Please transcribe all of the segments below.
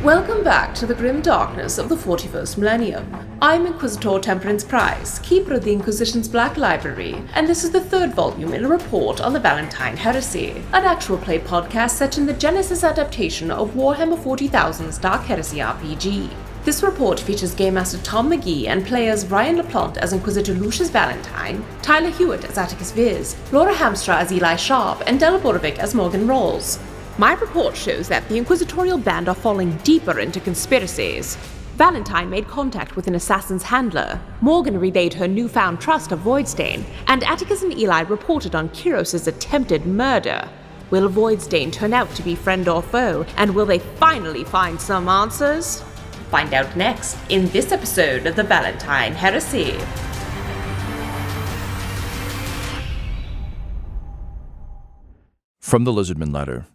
Welcome back to the grim darkness of the 41st millennium. I'm Inquisitor Temperance Price, keeper of the Inquisition's Black Library, and this is the third volume in a report on the Valentyne Heresy, an actual play podcast set in the Genesis adaptation of Warhammer 40,000's Dark Heresy RPG. This report features Game Master Tom McGee and players Ryan LaPlante as Inquisitor Lucius Valentyne, Tyler Hewitt as Attikus Viz, Laura Hamstra as Eli Sharp, and Della Borovic as Morgan Rawls. My report shows that the Inquisitorial band are falling deeper into conspiracies. Valentyne made contact with an assassin's handler, Morgan relayed her newfound trust of Voidstain, and Attikus and Eli reported on Kyros' attempted murder. Will Voidstain turn out to be friend or foe, and will they finally find some answers? Find out next in this episode of the Valentyne Heresy. From the Lizardman letter.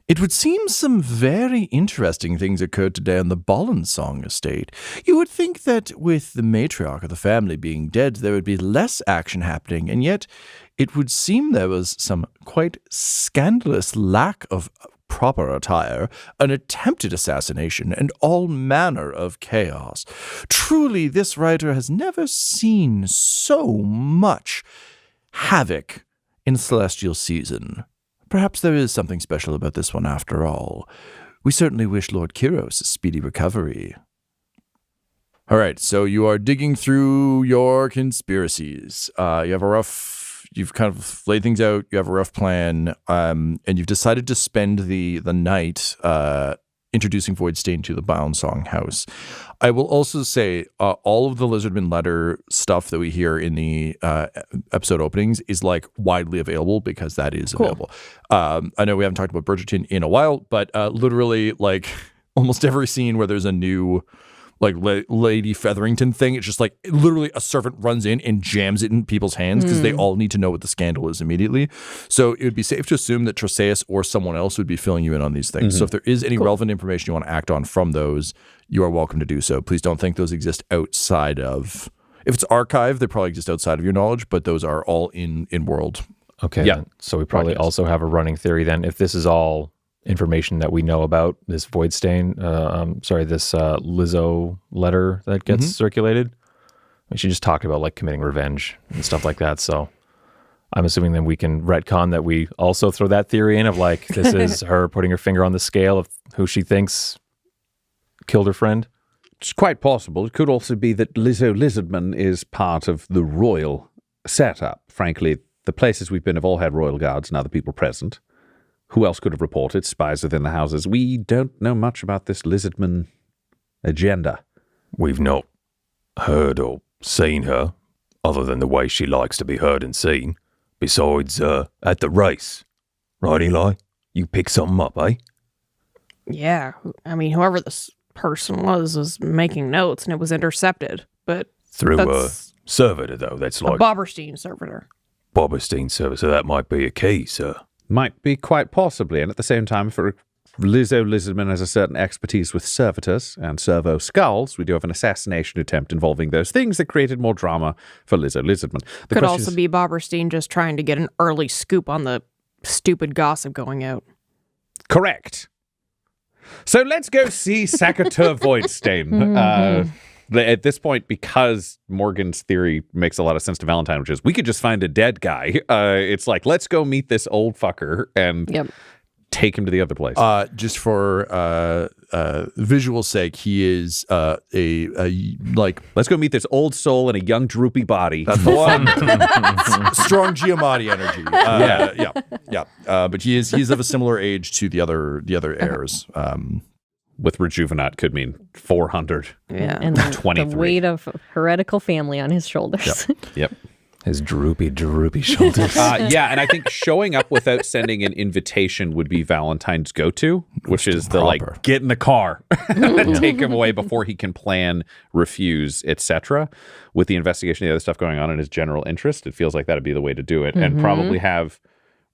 It would seem some very interesting things occurred today on the Bolonsong estate. You would think that with the matriarch of the family being dead, there would be less action happening, and yet it would seem there was some quite scandalous lack of proper attire, an attempted assassination, and all manner of chaos. Truly, this writer has never seen so much havoc in Celestial Season. Perhaps there is something special about this one after all. We certainly wish Lord Kyros a speedy recovery. All right, so you are digging through your conspiracies. You've kind of laid things out, you have a rough plan, and you've decided to spend the night introducing Voidstain to the Bolonsong house. I will also say all of the Lizardman letter stuff that we hear in the episode openings is like widely available because that is available. I know we haven't talked about Bridgerton in a while, but literally like almost every scene where there's a new like Lady Featherington thing, it's just like literally a servant runs in and jams it in people's hands because they all need to know what the scandal is immediately. So it would be safe to assume that Troseus or someone else would be filling you in on these things. So if there is any relevant information you want to act on from those, you are welcome to do so. Please don't think those exist outside of, if it's archived, they probably exist outside of your knowledge, but those are all in world. Okay. Yeah. So we probably also have a running theory then. If this is all information that we know about this Voidstain, this Lizzo letter that gets circulated. I mean, she just talked about like committing revenge and stuff like that. So I'm assuming then we can retcon that we also throw that theory in of like, this is her putting her finger on the scale of who she thinks killed her friend. It's quite possible. It could also be that Lizzo Lizardman is part of the royal setup. Frankly, the places we've been have all had royal guards and other people present. Who else could have reported? Spies within the houses. We don't know much about this Lizardman agenda. We've not heard or seen her, other than the way she likes to be heard and seen. Besides, at the race. Right, Eli? You picked something up, eh? Yeah. I mean, whoever this person was making notes, and it was intercepted. But through a servitor, though. That's like a Boberstein servitor. Boberstein servitor. So that might be a key, sir. Might be quite possibly, and at the same time, for Lizzo Lizardman has a certain expertise with servitors and servo skulls. We do have an assassination attempt involving those things that created more drama for Lizzo Lizardman. Could also be Boberstein just trying to get an early scoop on the stupid gossip going out. Correct. So let's go see Sacateur Voidstain. At this point, because Morgan's theory makes a lot of sense to Valentyne, which is we could just find a dead guy. It's like, let's go meet this old fucker and take him to the other place. Just for visual sake, he is let's go meet this old soul in a young droopy body. That's the one. Strong Giamatti energy. But he's of a similar age to the other heirs. With rejuvenate could mean 400. Yeah. And the weight of heretical family on his shoulders. Yep. His droopy shoulders. And I think showing up without sending an invitation would be Valentyne's go-to, which is the like, get in the car and take him away before he can plan, refuse, etc. With the investigation, the other stuff going on in his general interest, it feels like that'd be the way to do it. And probably have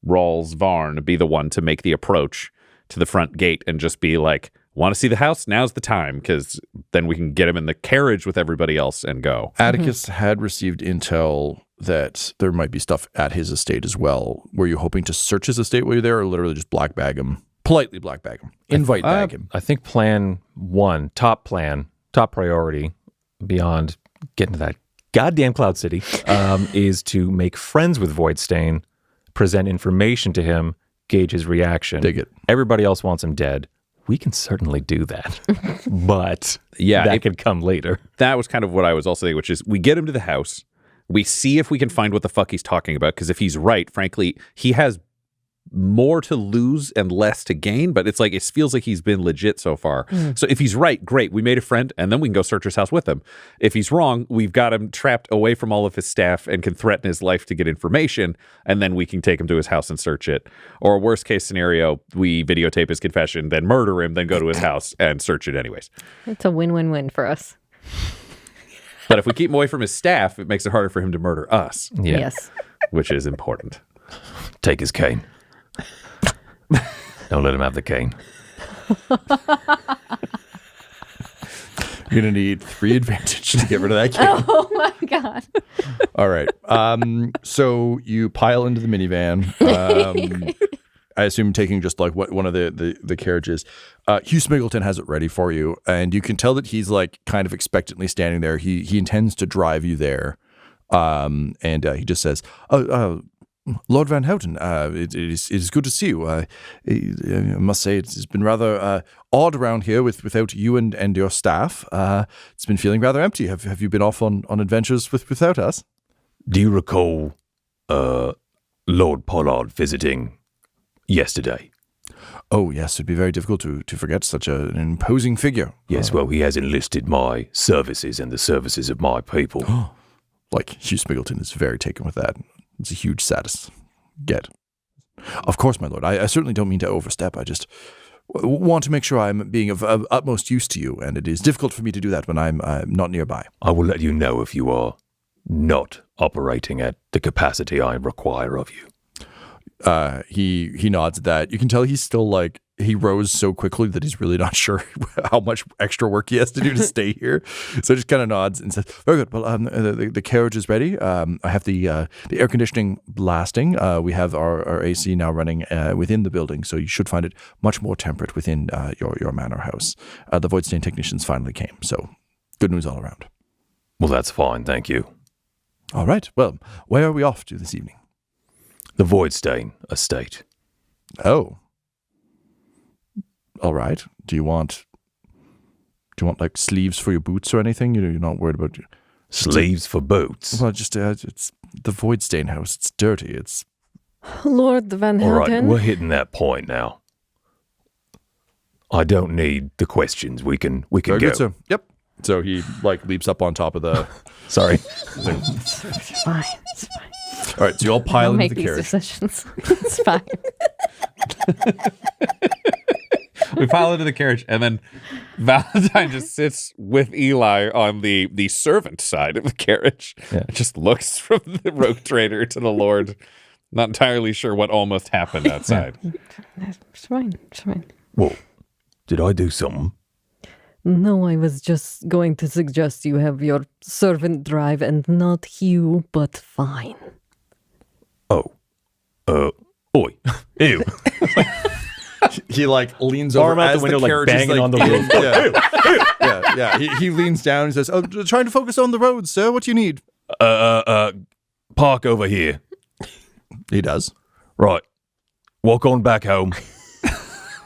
Rawls Varn be the one to make the approach to the front gate and just be like, want to see the house? Now's the time, because then we can get him in the carriage with everybody else and go. Attikus had received intel that there might be stuff at his estate as well. Were you hoping to search his estate while you're there, or literally just black bag him, politely black bag him. Invite bag him. I think plan 1, top priority, beyond getting to that goddamn Cloud City, is to make friends with Voidstain, present information to him, gauge his reaction. Dig it. Everybody else wants him dead. We can certainly do that. But that could come later. That was kind of what I was also saying, which is we get him to the house. We see if we can find what the fuck he's talking about, because if he's right, frankly, he has more to lose and less to gain, but it's like it feels like he's been legit so far. So if he's right, great, we made a friend, and then we can go search his house with him. If he's wrong, we've got him trapped away from all of his staff and can threaten his life to get information, and then we can take him to his house and search it. Or worst case scenario, we videotape his confession, then murder him, then go to his house and search it anyways. It's a win-win-win for us. But if we keep him away from his staff, it makes it harder for him to murder us. Yeah. Yes. Which is important. Take his cane. Don't let him have the cane. You're going to need 3 advantage to get rid of that cane. Oh my God. All right. So you pile into the minivan. I assume taking just like one of the carriages. Hugh Smiggleton has it ready for you, and you can tell that he's like kind of expectantly standing there. He intends to drive you there, and he just says, Lord Van Houten, it is good to see you. I must say it's been rather odd around here without you and your staff. It's been feeling rather empty. Have you been off on adventures without us? Do you recall Lord Pollard visiting yesterday? Oh, yes. It'd be very difficult to forget such an imposing figure. Yes, well, he has enlisted my services and the services of my people. Like, Hugh Smiggleton is very taken with that. It's a huge satis. Get. Of course, my lord. I certainly don't mean to overstep. I just want to make sure I'm being of utmost use to you, and it is difficult for me to do that when I'm not nearby. I will let you know if you are not operating at the capacity I require of you. He nods at that. You can tell he's still like, he rose so quickly that he's really not sure how much extra work he has to do to stay here. So just kind of nods and says, very good. Well, the carriage is ready. I have the air conditioning blasting. We have our AC now running within the building, so you should find it much more temperate within your manor house. The Voidstain technicians finally came, so good news all around. Well, that's fine, thank you. All right. Well, where are we off to this evening? The Voidstain estate. Oh. All right. Do you want like sleeves for your boots or anything? You're not worried about sleeves for boots? Well, just it's the Voidstain house. It's dirty. It's Lord Van Houten. All right, we're hitting that point now. I don't need the questions. We can very go. Good, sir. Yep. So he like leaps up on top of the. Sorry. It's fine. It's fine. All right. So you all pile into make the these carriage. decisions. It's fine. We pile into the carriage, and then Valentyne just sits with Eli on the servant side of the carriage. Yeah. Just looks from the rogue trader to the Lord, not entirely sure what almost happened outside. It's fine. It's fine. Well, did I do something? No, I was just going to suggest you have your servant drive and not Hugh, but fine. Oh. Oi. Ew. He like leans over out as the window, the like carriage banging is, like, on the roof. Yeah. He leans down and says, "Oh, trying to focus on the road, sir. What do you need?" Park over here. He does. Right. Walk on back home.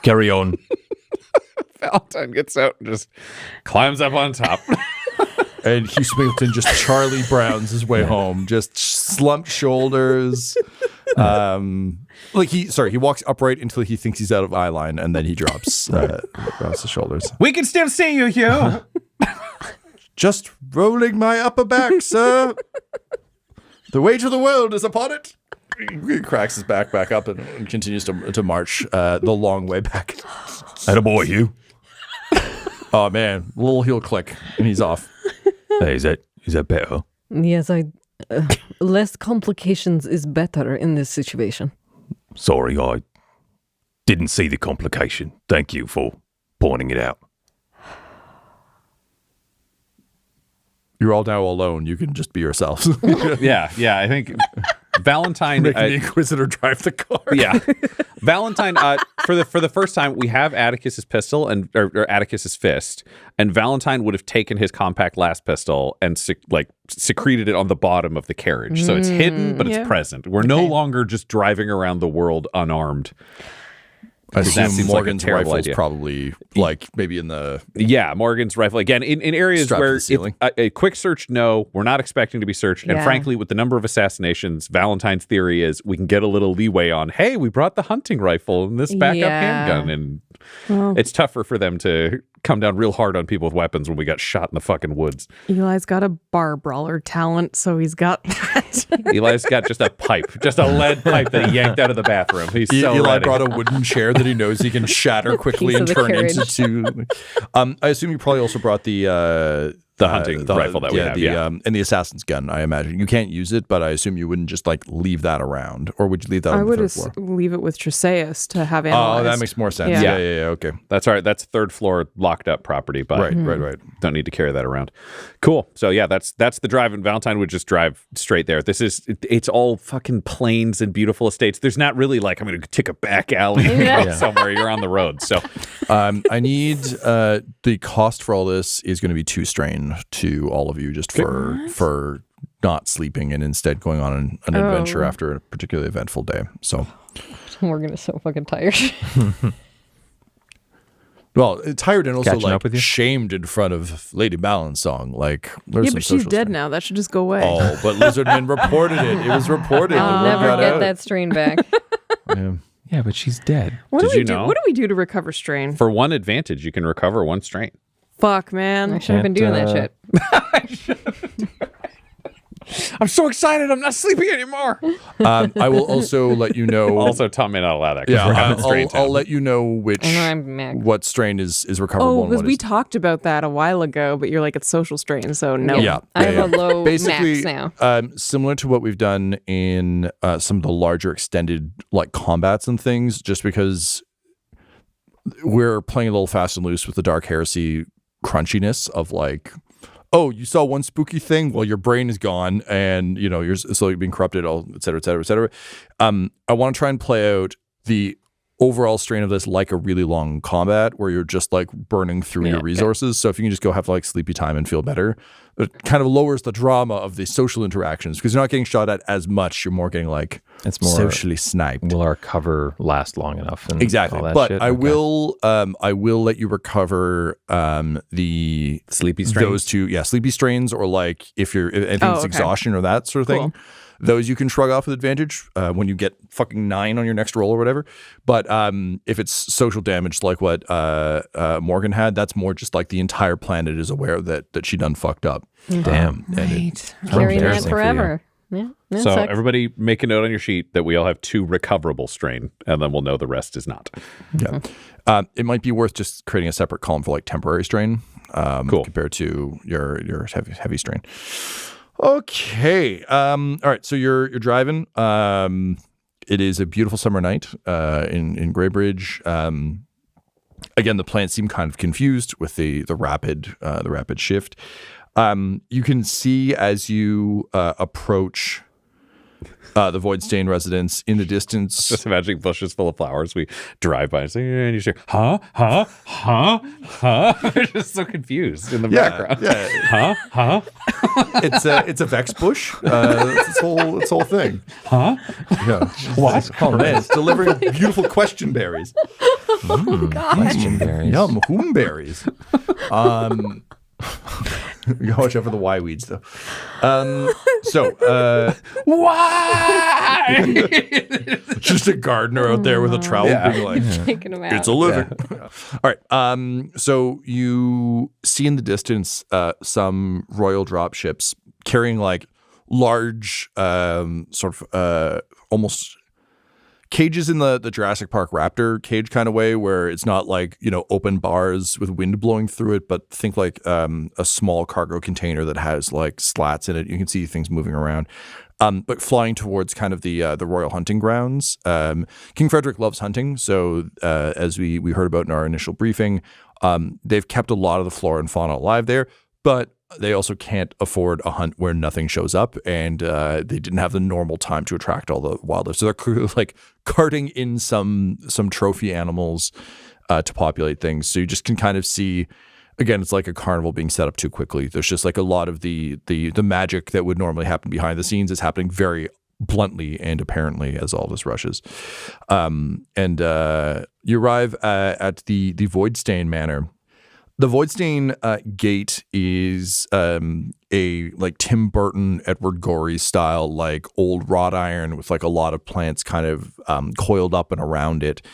Carry on. Valentyne gets out and just climbs up on top. And Hugh Smiggleton just Charlie Browns his way home, just slumped shoulders. He walks upright until he thinks he's out of eye line, and then he drops the shoulders. We can still see you, Hugh. Just rolling my upper back, sir. The weight of the world is upon it. He cracks his back up and continues to march the long way back. Attaboy, Hugh. Oh man, little heel click, and he's off. Hey, is that better? Yes, less complications is better in this situation. Sorry, I didn't see the complication. Thank you for pointing it out. You're all now alone. You can just be yourselves. Yeah. I think Valentyne Making the Inquisitor drive the car. Yeah, Valentyne. For the first time, we have Attikus's pistol or Attikus's fist, and Valentyne would have taken his compact last pistol and secreted it on the bottom of the carriage, so it's hidden but it's present. We're no longer just driving around the world unarmed. I assume Morgan's like rifle is idea. probably maybe in the Morgan's rifle again in areas where a quick search. No, we're not expecting to be searched, and frankly, with the number of assassinations, Valentyne's theory is we can get a little leeway on. Hey, we brought the hunting rifle and this backup handgun, and it's tougher for them to come down real hard on people with weapons when we got shot in the fucking woods. Eli's got a bar brawler talent, so he's got that. Eli's got just a lead pipe that he yanked out of the bathroom. He's so Eli ready. brought a wooden chair that he knows he can shatter quickly Piece and of the turn carriage. into two. I assume you probably also brought the hunting rifle that we have, and the assassin's gun. I imagine you can't use it, but I assume you wouldn't just leave that around, or would you leave that I on the would third floor? leave it with Treseus to have analyzed. Oh, that makes more sense. Yeah. Yeah. Okay. That's all right. That's third floor locked up property, but Right. don't need to carry that around. Cool. So yeah, that's the drive, and Valentyne would just drive straight there. It's all fucking plains and beautiful estates. There's not really I'm going to take a back alley somewhere. You're on the road. So I need the cost for all this is going to be 2 strain to all of you, just for not sleeping and instead going on an adventure after a particularly eventful day. So Morgan is so fucking tired. well, tired and also Catching up with you? shamed in front of Lady Bolonsong. Yeah, but she's dead now. That should just go away. Oh, but Lizardman reported it. It was reported. I'll The word never got get out. that strain back. Yeah, but she's dead. What Did do we you do? know? What do we do to recover strain? for one advantage, you can recover 1 strain. Fuck, man. I should have been doing that shit. I'm so excited. I'm not sleeping anymore. I will also let you know. Also, Tom may not allow that because we're having strain I'll let you know which I know I'm mad. what strain is recoverable. Oh, and because what we is- talked about that a while ago, but you're like, it's social strain, so no. Yeah. I have a low Basically, max now. Similar to what we've done in some of the larger extended combats and things, just because we're playing a little fast and loose with the Dark Heresy crunchiness of oh, you saw one spooky thing? Well, your brain is gone and, you're slowly being corrupted, et cetera, et cetera, et cetera. I want to try and play out the overall strain of this like a really long combat where you're just burning through your resources. So if you can just go have sleepy time and feel better, it kind of lowers the drama of the social interactions because you're not getting shot at as much. You're more getting It's more socially sniped. Will our cover last long enough? And Exactly, all that but shit? I Okay. will let you recover the Sleepy strain? Those two, sleepy strains, or if anything's okay. exhaustion or that sort of thing. Cool. Those you can shrug off with advantage when you get fucking 9 on your next roll or whatever. But if it's social damage like what Morgan had, that's more just the entire planet is aware that she done fucked up. Damn. And Carrying that embarrassing for you. forever. Yeah. that So sucks. everybody make a note on your sheet that we all have 2 recoverable strain, and then we'll know the rest is not. it might be worth just creating a separate column for temporary strain Cool. compared to your heavy strain. Okay. All right. So you're driving. It is a beautiful summer night in Greybridge. Again, the plants seem kind of confused with the rapid shift. You can see as you approach the Voidstain residence in the distance. Just imagining bushes full of flowers. We drive by and say, and you hear, huh? They're just so confused in the background. Yeah. Huh? It's a Vex bush. It's whole thing. Huh? Yeah. What? Oh man, it's delivering beautiful question berries. Question berries. Yum, hoomberries. You gotta watch out for the Y weeds though. Why? Just a gardener out there with a trowel being Taking them out. it's a living. All right. So you see in the distance some royal drop ships carrying large sort of almost cages in the Jurassic Park Raptor cage kind of way, where it's not open bars with wind blowing through it, but think a small cargo container that has slats in it. You can see things moving around. But flying towards kind of the royal hunting grounds. King Frederick loves hunting, so as we heard about in our initial briefing, they've kept a lot of the flora and fauna alive there. But they also can't afford a hunt where nothing shows up, and they didn't have the normal time to attract all the wildlife. So they're clearly like carting in some trophy animals to populate things. So you just can kind of see, again, it's like a carnival being set up too quickly. There's just like a lot of the magic that would normally happen behind the scenes is happening very bluntly and apparently as all this rushes. And you arrive at the Voidstain Manor. The Voidstain gate is a like Tim Burton, Edward Gorey style, like old wrought iron with like a lot of plants kind of coiled up and around it.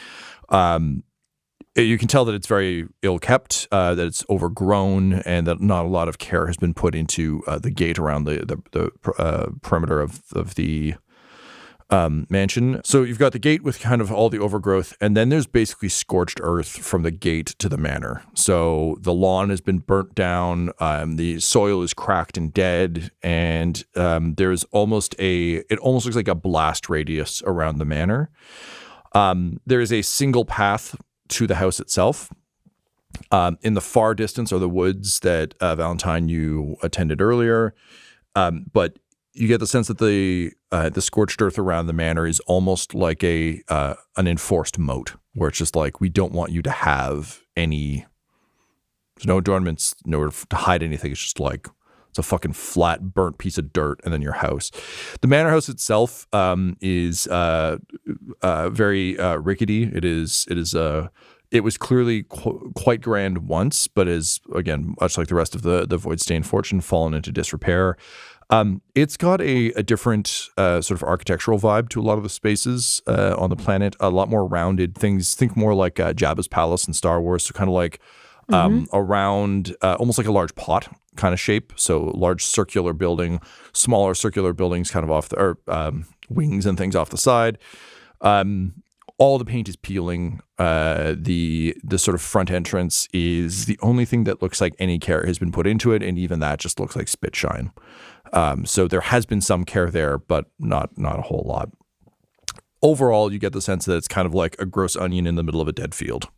You can tell that it's very ill kept, that it's overgrown, and that not a lot of care has been put into the gate around the perimeter of the mansion. So you've got the gate with kind of all the overgrowth, and then there's basically scorched earth from the gate to the manor. So the lawn has been burnt down, the soil is cracked and dead, and there's it almost looks like a blast radius around the manor. There is a single path to the house itself. In the far distance are the woods that Valentyne, you attended earlier, but you get the sense that the scorched earth around the manor is almost like an enforced moat, where it's just like, we don't want you to have any. There's no adornments, nowhere to hide anything. It's just like it's a fucking flat, burnt piece of dirt, and then your house. The manor house itself is very rickety. It was clearly quite grand once, but is, again, much like the rest of the Voidstain fortune, fallen into disrepair. It's got a different sort of architectural vibe to a lot of the spaces on the planet, a lot more rounded things. Think more like Jabba's palace in Star Wars, so kind of like around, almost like a large pot kind of shape. So large circular building, smaller circular buildings kind of off wings and things off the side. All the paint is peeling. The sort of front entrance is the only thing that looks like any care has been put into it, and even that just looks like spit shine. So there has been some care there, but not a whole lot. Overall, you get the sense that it's kind of like a gross onion in the middle of a dead field,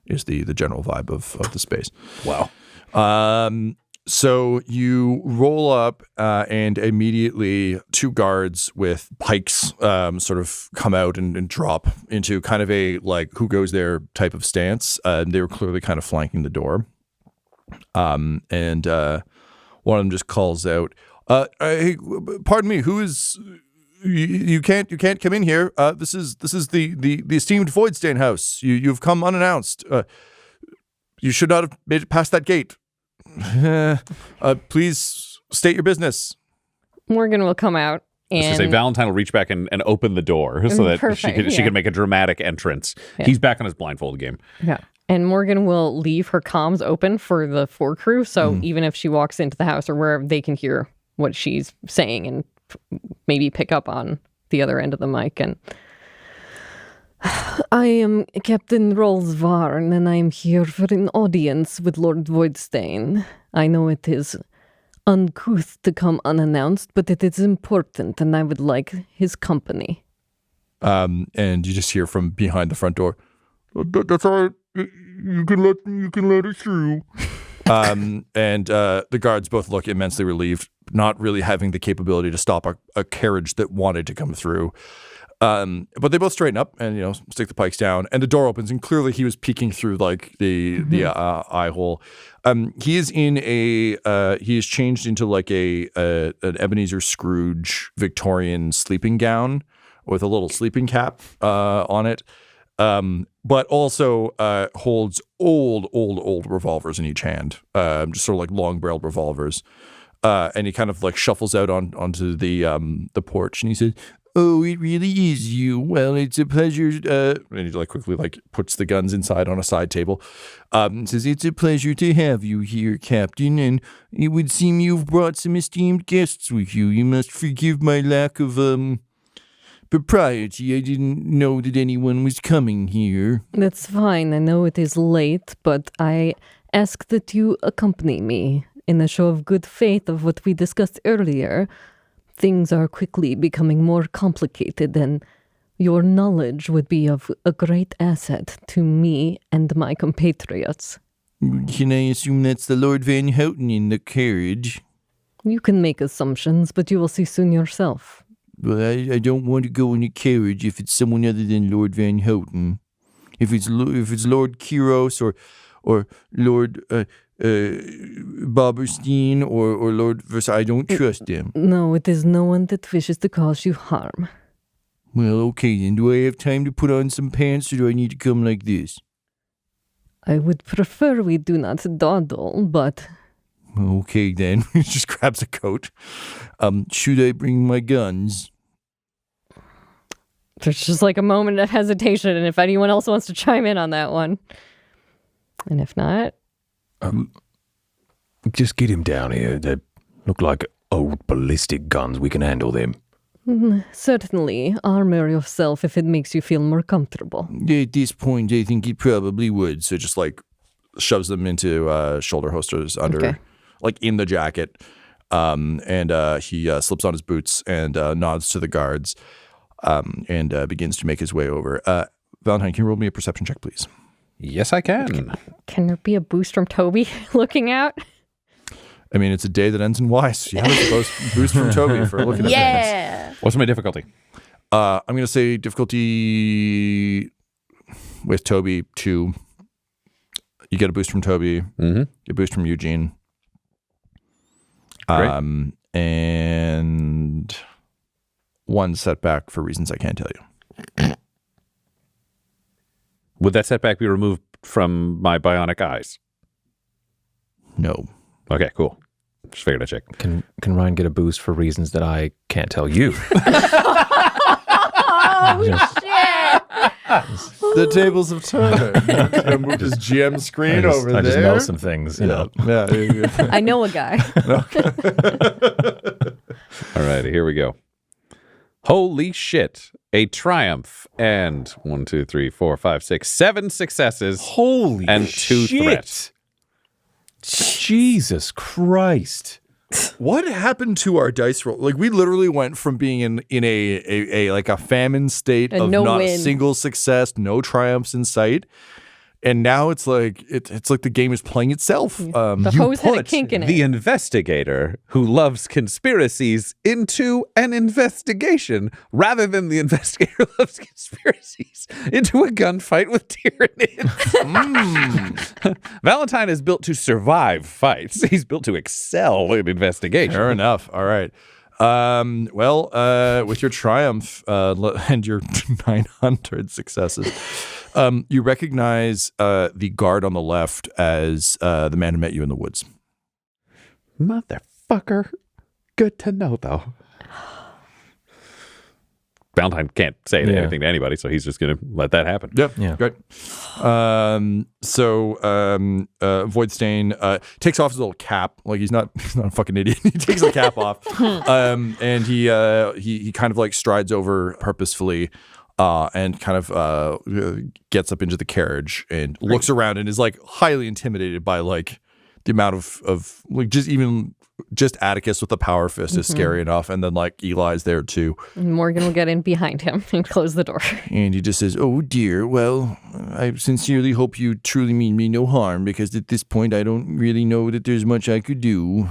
is the general vibe of the space. Wow. So you roll up and immediately two guards with pikes sort of come out and drop into kind of a like who goes there type of stance. They were clearly kind of flanking the door. And one of them just calls out, hey, pardon me, who is... You can't come in here. This is the esteemed Voidstain house. You've come unannounced. You should not have made it past that gate. Please state your business. Morgan will come out. I was going to say, Valentyne will reach back and open the door so that she could make a dramatic entrance. Yeah. He's back on his blindfold game. Yeah. And Morgan will leave her comms open for the fore crew, so even if she walks into the house or wherever, they can hear what she's saying and maybe pick up on the other end of the mic. And I am Captain Rolsvarn, and I am here for an audience with Lord Voidstain. I know it is uncouth to come unannounced, but it is important, and I would like his company. And you just hear from behind the front door, "That's all right. You can let us through." And the guards both look immensely relieved, not really having the capability to stop a carriage that wanted to come through. But they both straighten up and, stick the pikes down, and the door opens, and clearly he was peeking through like the eye hole. He is he is changed into like an Ebenezer Scrooge Victorian sleeping gown with a little sleeping cap on it. But also holds old revolvers in each hand, just sort of like long-barreled revolvers. And he kind of like shuffles out onto the porch, and he says, "Oh, it really is you. Well, it's a pleasure." And he like quickly like puts the guns inside on a side table. Says, "It's a pleasure to have you here, Captain, and it would seem you've brought some esteemed guests with you. You must forgive my lack of propriety. I didn't know that anyone was coming here." That's fine. I know it is late, but I ask that you accompany me in a show of good faith of what we discussed earlier. Things are quickly becoming more complicated, and your knowledge would be of a great asset to me and my compatriots. Can I assume that's the Lord Van Houten in the carriage? You can make assumptions, but you will see soon yourself. Well, I don't want to go in a carriage if it's someone other than Lord Van Houten. If it's Lord Kyros or Lord Boberstein or Lord Versailles, I don't trust them. No, it is no one that wishes to cause you harm. Well, okay then. Do I have time to put on some pants or do I need to come like this? I would prefer we do not dawdle, but... Okay then. He just grabs a coat. Should I bring my guns? There's just like a moment of hesitation, and if anyone else wants to chime in on that one. And if not... Just get him down here. They look like old ballistic guns. We can handle them. Certainly. Armor yourself if it makes you feel more comfortable. At this point, I think it probably would. So just like shoves them into shoulder holsters under, like in the jacket. And he slips on his boots and nods to the guards and begins to make his way over. Valentyne, can you roll me a perception check, please? Yes, I can. Can there be a boost from Toby looking out? I mean, it's a day that ends in Y, so yeah, there's a boost from Toby for looking at things. What's my difficulty? I'm going to say difficulty with Toby 2. You get a boost from Toby. Mm-hmm. Get a boost from Eugene. Great. And one setback for reasons I can't tell you. Would that setback be removed from my bionic eyes? No. Okay, cool. Just figured I'd check. Can Ryan get a boost for reasons that I can't tell you? Oh, shit! The tables have turned. I moved his GM screen over there. I just know some things, you know. Yeah. I know a guy. All right, here we go. Holy shit. A triumph and 1, 2, 3, 4, 5, 6, 7 successes. Holy and 2 shit. threats. Jesus Christ. What happened to our dice roll? Like we literally went from being in a like a famine state And of no not win. a single success, no triumphs in sight. And now it's like it's like the game is playing itself. The hose had a kink in it. The investigator who loves conspiracies into an investigation rather than the investigator who loves conspiracies into a gunfight with Tyranids. Valentyne is built to survive fights. He's built to excel in investigation. Fair enough. All right. With your triumph and your 900 successes, you recognize the guard on the left as the man who met you in the woods. Motherfucker. Good to know, though. Valentine can't say anything to anybody, so he's just going to let that happen. Yeah. Great. Voidstain takes off his little cap. Like he's not a fucking idiot. He takes the cap off, and he kind of like strides over purposefully, and kind of gets up into the carriage and looks around and is like highly intimidated by like the amount of like just Attikus with the power fist is scary enough, and then like Eli's there too. Morgan will get in behind him and close the door. And he just says, "Oh dear, well, I sincerely hope you truly mean me no harm, because at this point I don't really know that there's much I could do."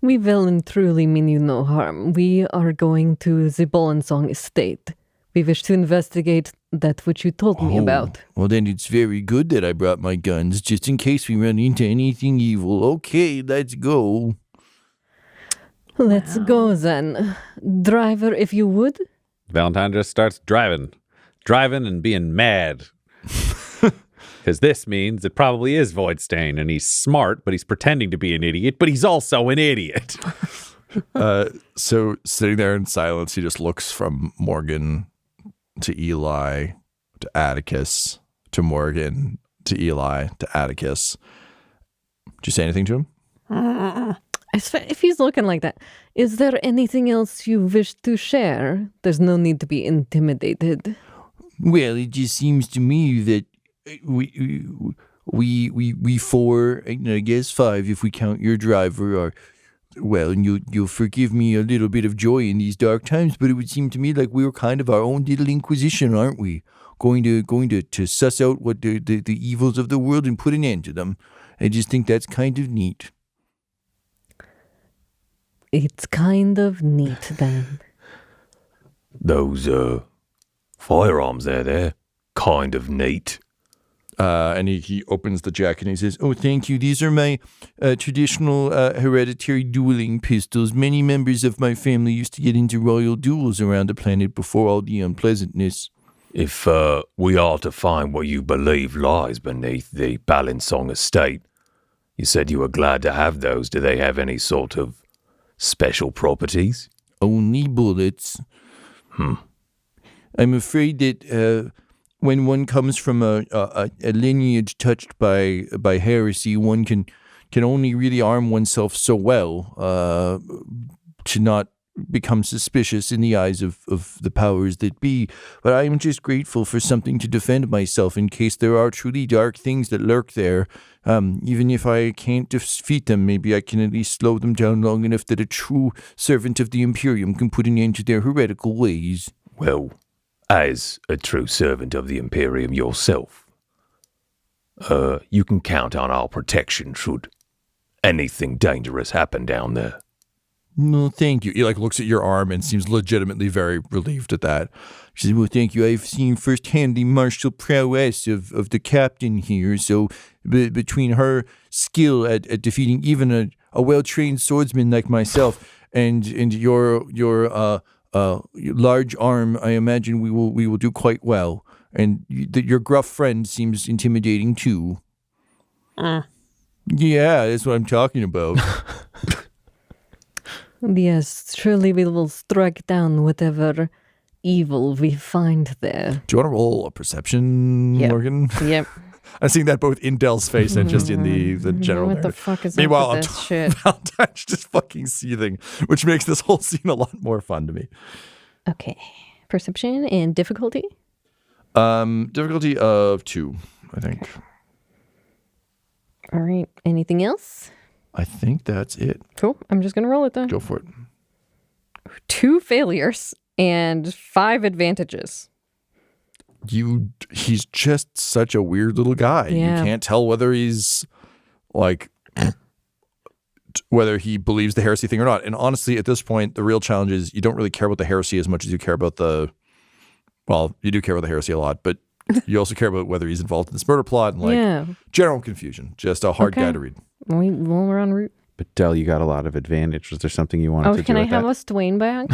We will and truly mean you no harm. We are going to the Bolonsong estate. We wish to investigate that which you told me about. Well, then it's very good that I brought my guns, just in case we run into anything evil. Okay, let's go. Let's go then. Driver, if you would. Valentyne just starts driving and being mad. Because this means it probably is Voidstain, and he's smart, but he's pretending to be an idiot, but he's also an idiot. So sitting there in silence, he just looks from Morgan to Eli to Attikus to Morgan to Eli to Attikus. Did you say anything to him? If he's looking like that, is there anything else you wish to share? There's no need to be intimidated. Well, it just seems to me that we four, and I guess 5 if we count your driver, are, well, and you'll forgive me a little bit of joy in these dark times, but it would seem to me like we're kind of our own little Inquisition, aren't we? going to suss out what the evils of the world and put an end to them. I just think that's kind of neat. It's kind of neat then. Those firearms they're kind of neat. And he opens the jacket and he says, "Oh, thank you. These are my traditional hereditary dueling pistols. Many members of my family used to get into royal duels around the planet before all the unpleasantness." If we are to find what you believe lies beneath the Bolonsong estate, you said you were glad to have those. Do they have any sort of special properties? Only bullets. I'm afraid that when one comes from a lineage touched by heresy, one can only really arm oneself so well to not become suspicious in the eyes of the powers that be. But I am just grateful for something to defend myself in case there are truly dark things that lurk there. Even if I can't defeat them, maybe I can at least slow them down long enough that a true servant of the Imperium can put an end to their heretical ways. Well, as a true servant of the Imperium yourself, you can count on our protection should anything dangerous happen down there. No, thank you. He looks at your arm and seems legitimately very relieved at that. She says, "Well, thank you. I've seen firsthand the martial prowess of the captain here. So between her skill at defeating even a well-trained swordsman like myself and your large arm, I imagine we will do quite well. And your gruff friend seems intimidating too." Yeah, that's what I'm talking about. Yes, surely we will strike down whatever evil we find there. Do you want to roll a perception, Yep. Morgan? Yep. I'm seeing that both in Dell's face and just in the general What the narrative. fuck is Meanwhile, up with this shit? Valentine's just fucking seething, which makes this whole scene a lot more fun to me. Okay. Perception and difficulty? Difficulty of 2, I think. All right. Anything else? I think that's it. Cool. I'm just going to roll it then. Go for it. 2 failures and 5 advantages. He's just such a weird little guy. Yeah. You can't tell whether he's whether he believes the heresy thing or not. And honestly, at this point, the real challenge is you don't really care about the heresy as much as you care about you do care about the heresy a lot, but you also care about whether he's involved in this murder plot and general confusion. Just a hard guy to read. We're en route. But Dell, you got a lot of advantage. Was there something you wanted to do can I with have that? a Swain back?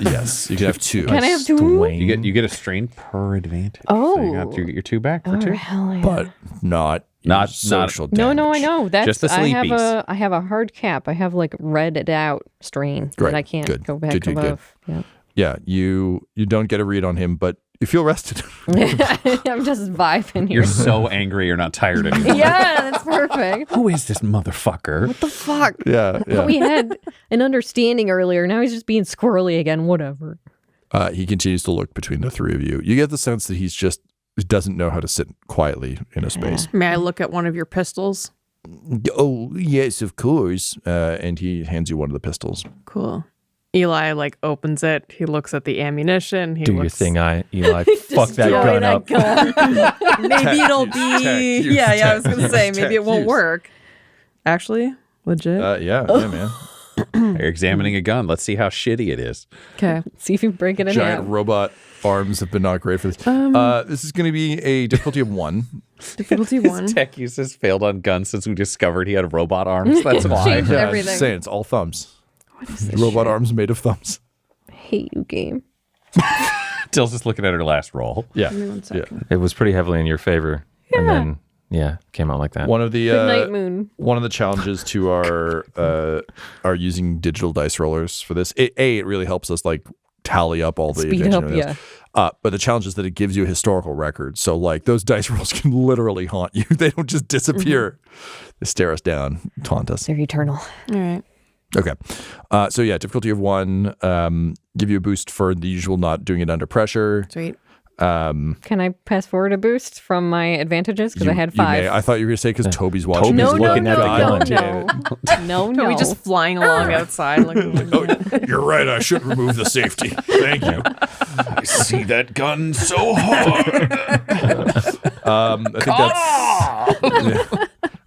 Yes, you can have 2. Can I have 2? You get a strain per advantage. Oh. So you get your 2 back for 2. Hell yeah. But not social damage. No, I know. That's Just the sleepies. I have a hard cap. I have redded out strain Great. that I can't Good. go back Good. above. Yeah. Yeah, you don't get a read on him, but you feel rested. I'm just vibing here. You're so angry you're not tired anymore. Yeah, that's perfect. Who is this motherfucker? What the fuck? Yeah. We had an understanding earlier. Now he's just being squirrely again. Whatever. He continues to look between the 3 of you. You get the sense that he doesn't know how to sit quietly in a space. May I look at one of your pistols? Oh, yes, of course. And he hands you one of the pistols. Cool. Eli opens it. He looks at the ammunition. He Do your looks, thing, Eli. Fuck that gun up. Maybe it'll be. Use Yeah, I tech. was gonna say Use maybe it tech. won't Use. work. Actually, legit. Yeah, man. You're examining a gun. Let's see how shitty it is. Okay. See if you break it in Giant half. robot arms have been not great for this. This is going to be a difficulty of 1. Difficulty 1. Tech use has failed on guns since we discovered he had robot arms. That's why. Changed Yeah, I'm everything. just saying, it's all thumbs. Robot arms made of thumbs. I hate you, game. Dill's just looking at her last roll. Yeah. Give me 1 second. It was pretty heavily in your favor. And then, came out like that. One of the Good night, Moon. one of the challenges to our using digital dice rollers for this. It really helps us tally up all the Speed advantage up, and everything else. But the challenge is that it gives you a historical record. So those dice rolls can literally haunt you. They don't just disappear. They stare us down, taunt us. They're eternal. All right. Okay. Difficulty of 1. Give you a boost for the usual not doing it under pressure. Sweet. Can I pass forward a boost from my advantages? Because I had 5. I thought you were going to say because Toby's watching. Toby's looking at the gun. No. Are we just flying along outside? You're right. I should remove the safety. Thank you. I see that gun so hard.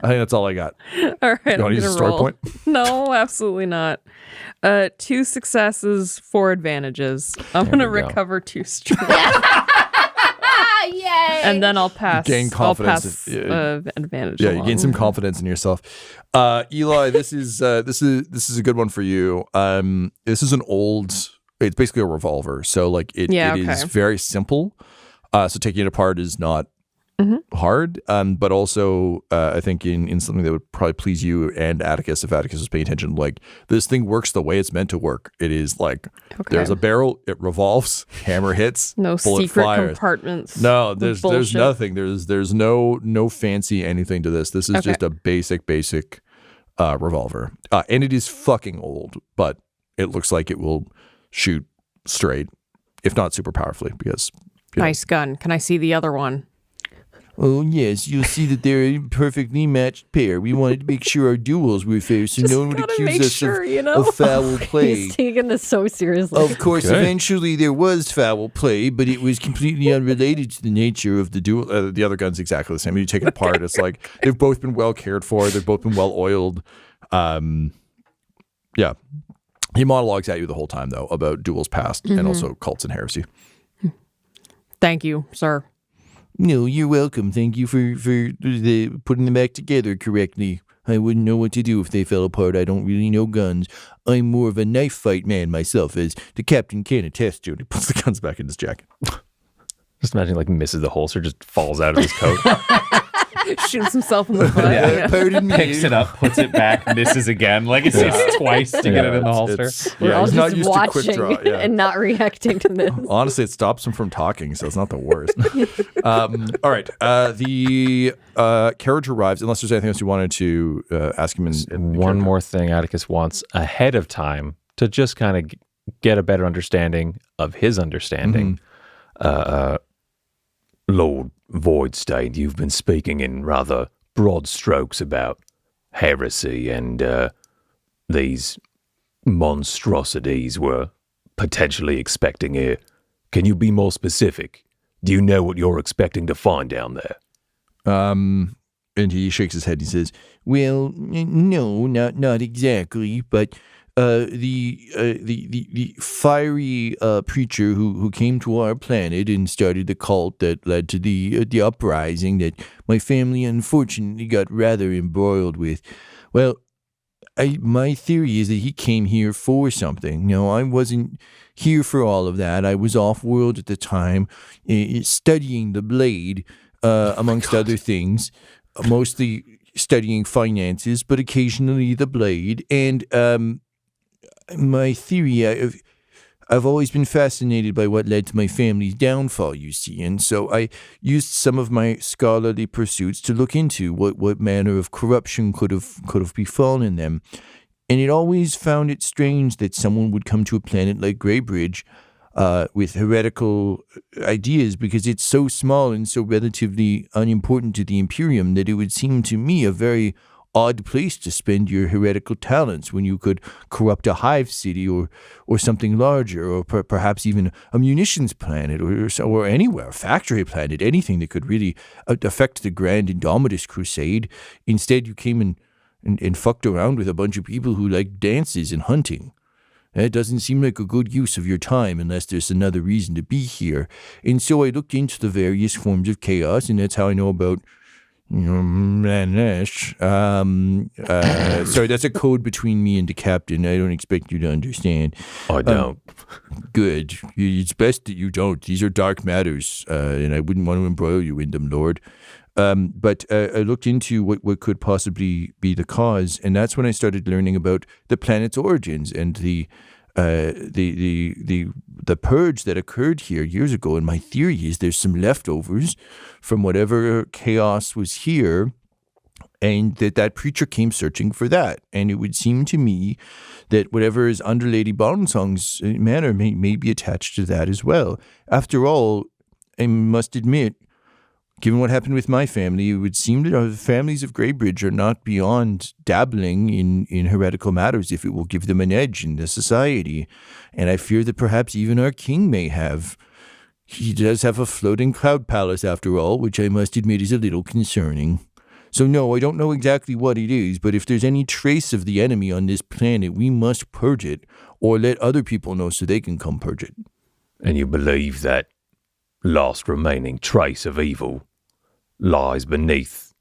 I think that's all I got. All right, You want to use a story point? No, absolutely not. 2 successes, 4 advantages. I'm going to recover 2 strength. Yay! And then I'll pass. Gain confidence. I'll pass advantage. Yeah, you along. gain some confidence in yourself. Eli, this is a good one for you. This is an old. It's basically a revolver, so like it is very simple. So taking it apart is not hard, but also I think in something that would probably please you and Attikus if Attikus was paying attention. Like this thing works the way it's meant to work. It is like there's a barrel, it revolves, hammer hits, no bullet secret fires. compartments. No, there's nothing. There's no fancy anything to this. This is just a basic revolver, and it is fucking old, but it looks like it will shoot straight, if not super powerfully, because Nice gun. Can I see the other one? Oh, yes, you'll see that they're a perfectly matched pair. We wanted to make sure our duels were fair so no one would accuse us of foul play. He's taking this so seriously. Of course, eventually there was foul play, but it was completely unrelated to the nature of the duel. The other gun's exactly the same. You take it apart, it's like they've both been well cared for. They've both been well oiled. Yeah. He monologues at you the whole time, though, about duels past and also cults and heresy. Thank you, sir. No, you're welcome. Thank you for putting them back together correctly. I wouldn't know what to do if they fell apart. I don't really know guns. I'm more of a knife fight man myself, as the captain can attest to. And he puts the guns back in his jacket. Just imagine like misses the holster, just falls out of his coat. Shoots himself in the butt. Pardon me. Picks it up, puts it back, misses again. Like it's twice to get it in the holster. We're all he's not just used to quick watching draw. Yeah. and not reacting to this. Honestly, it stops him from talking, so it's not the worst. All right. The carriage arrives, unless there's anything else you wanted to ask him. One more thing Attikus wants ahead of time to just kind of get a better understanding of his understanding. Lord Voidstain, you've been speaking in rather broad strokes about heresy and these monstrosities we're potentially expecting here. Can you be more specific? Do you know what you're expecting to find down there? And he shakes his head and he says, well, no, not exactly, but the fiery preacher who came to our planet and started the cult that led to the uprising that my family unfortunately got rather embroiled with. Well, my theory is that he came here for something. No, I wasn't here for all of that. I was off-world at the time, studying the blade, amongst other things, mostly studying finances, but occasionally the blade. And my theory, I've always been fascinated by what led to my family's downfall, you see, and so I used some of my scholarly pursuits to look into what manner of corruption could have befallen them. And it always found it strange that someone would come to a planet like Greybridge with heretical ideas, because it's so small and so relatively unimportant to the Imperium that it would seem to me a very odd place to spend your heretical talents when you could corrupt a hive city or something larger, or perhaps even a munitions planet or anywhere, a factory planet, anything that could really affect the grand Indomitus crusade. Instead, you came and fucked around with a bunch of people who like dances and hunting. That doesn't seem like a good use of your time unless there's another reason to be here. And so I looked into the various forms of chaos, and that's how I know about Manish. Sorry, that's a code between me and the captain. I don't expect you to understand. I don't. Good. It's best that you don't. These are dark matters, and I wouldn't want to embroil you in them, Lord. But I looked into what could possibly be the cause, and that's when I started learning about the planet's origins and the purge that occurred here years ago. And my theory is there's some leftovers from whatever chaos was here, and that preacher came searching for that. And it would seem to me that whatever is under Lady Bolonsong's manor may be attached to that as well. After all, I must admit, given what happened with my family, it would seem that the families of Greybridge are not beyond dabbling in heretical matters if it will give them an edge in the society. And I fear that perhaps even our king may have. He does have a floating cloud palace after all, which I must admit is a little concerning. So no, I don't know exactly what it is, but if there's any trace of the enemy on this planet, we must purge it, or let other people know so they can come purge it. And you believe that last remaining trace of evil lies beneath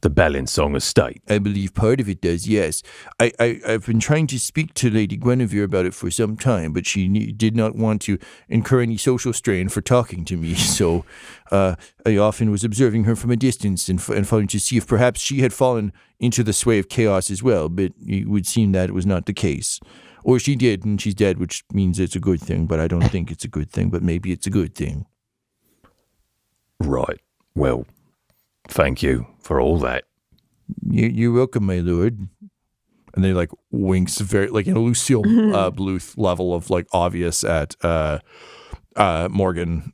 the Bolonsong estate? I believe part of it does, yes. I've been trying to speak to Lady Guinevere about it for some time, but she did not want to incur any social strain for talking to me, so I often was observing her from a distance and following to see if perhaps she had fallen into the sway of chaos as well, but it would seem that it was not the case. Or she did, and she's dead, which means it's a good thing, but I don't think it's a good thing, but maybe it's a good thing. Right. Well, thank you for all that. You're welcome, my lord. And they like winks very like in a Lucille Bluth level of like obvious at Morgan,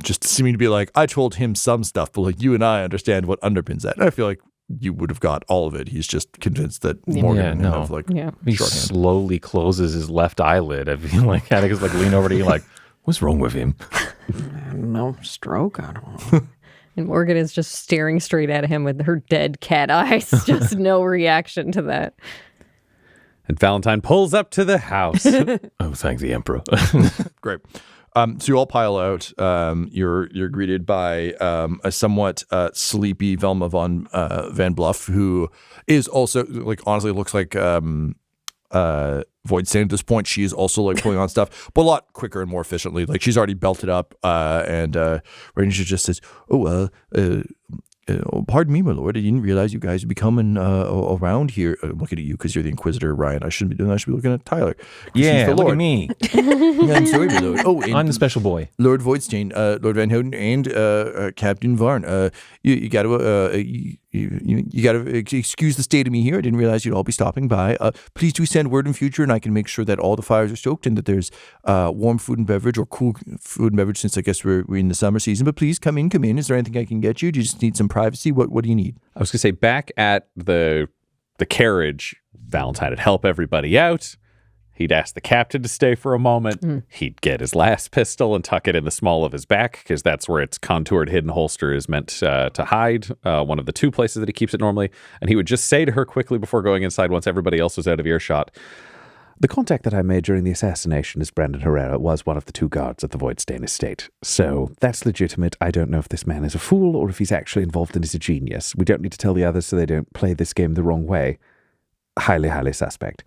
just seeming to be like, I told him some stuff, but like you and I understand what underpins that. And I feel like you would have got all of it. He's just convinced that Morgan and him have like he shorthand. slowly closes his left eyelid. I feel like Attikus like lean over to you like, what's wrong with him? No stroke, I don't know. And Morgan is just staring straight at him with her dead cat eyes. Just no reaction to that. And Valentyne pulls up to the house. Oh, thank the Emperor. Great. So you all pile out. You're greeted by a somewhat sleepy Velma von Van Bluff, who is also like honestly looks like Voidstain at this point. She is also like pulling on stuff, but a lot quicker and more efficiently. Like she's already belted up, and Ranger just says, pardon me, my lord. I didn't realize you guys would be coming around here. I'm looking at you because you're the Inquisitor, Ryan. I shouldn't be doing that. I should be looking at Tyler. Yeah, look at me. I'm sorry, my lord. Oh, I'm the special boy. Lord Voidstain, Lord Van Houten, and Captain Varn. You got to excuse the state of me here. I didn't realize you'd all be stopping by. Please do send word in future, and I can make sure that all the fires are stoked and that there's warm food and beverage or cool food and beverage since I guess we're in the summer season. But please come in. Is there anything I can get you? Do you just need some privacy? What do you need? I was going to say, back at the carriage, Valentyne would help everybody out. He'd ask the captain to stay for a moment. He'd get his last pistol and tuck it in the small of his back because that's where its contoured hidden holster is meant to hide, one of the two places that he keeps it normally. And he would just say to her quickly before going inside once everybody else was out of earshot, "The contact that I made during the assassination as Brandon Herrera was one of the two guards at the Voidstain estate. So that's legitimate. I don't know if this man is a fool or if he's actually involved and is a genius. We don't need to tell the others so they don't play this game the wrong way. Highly, highly suspect."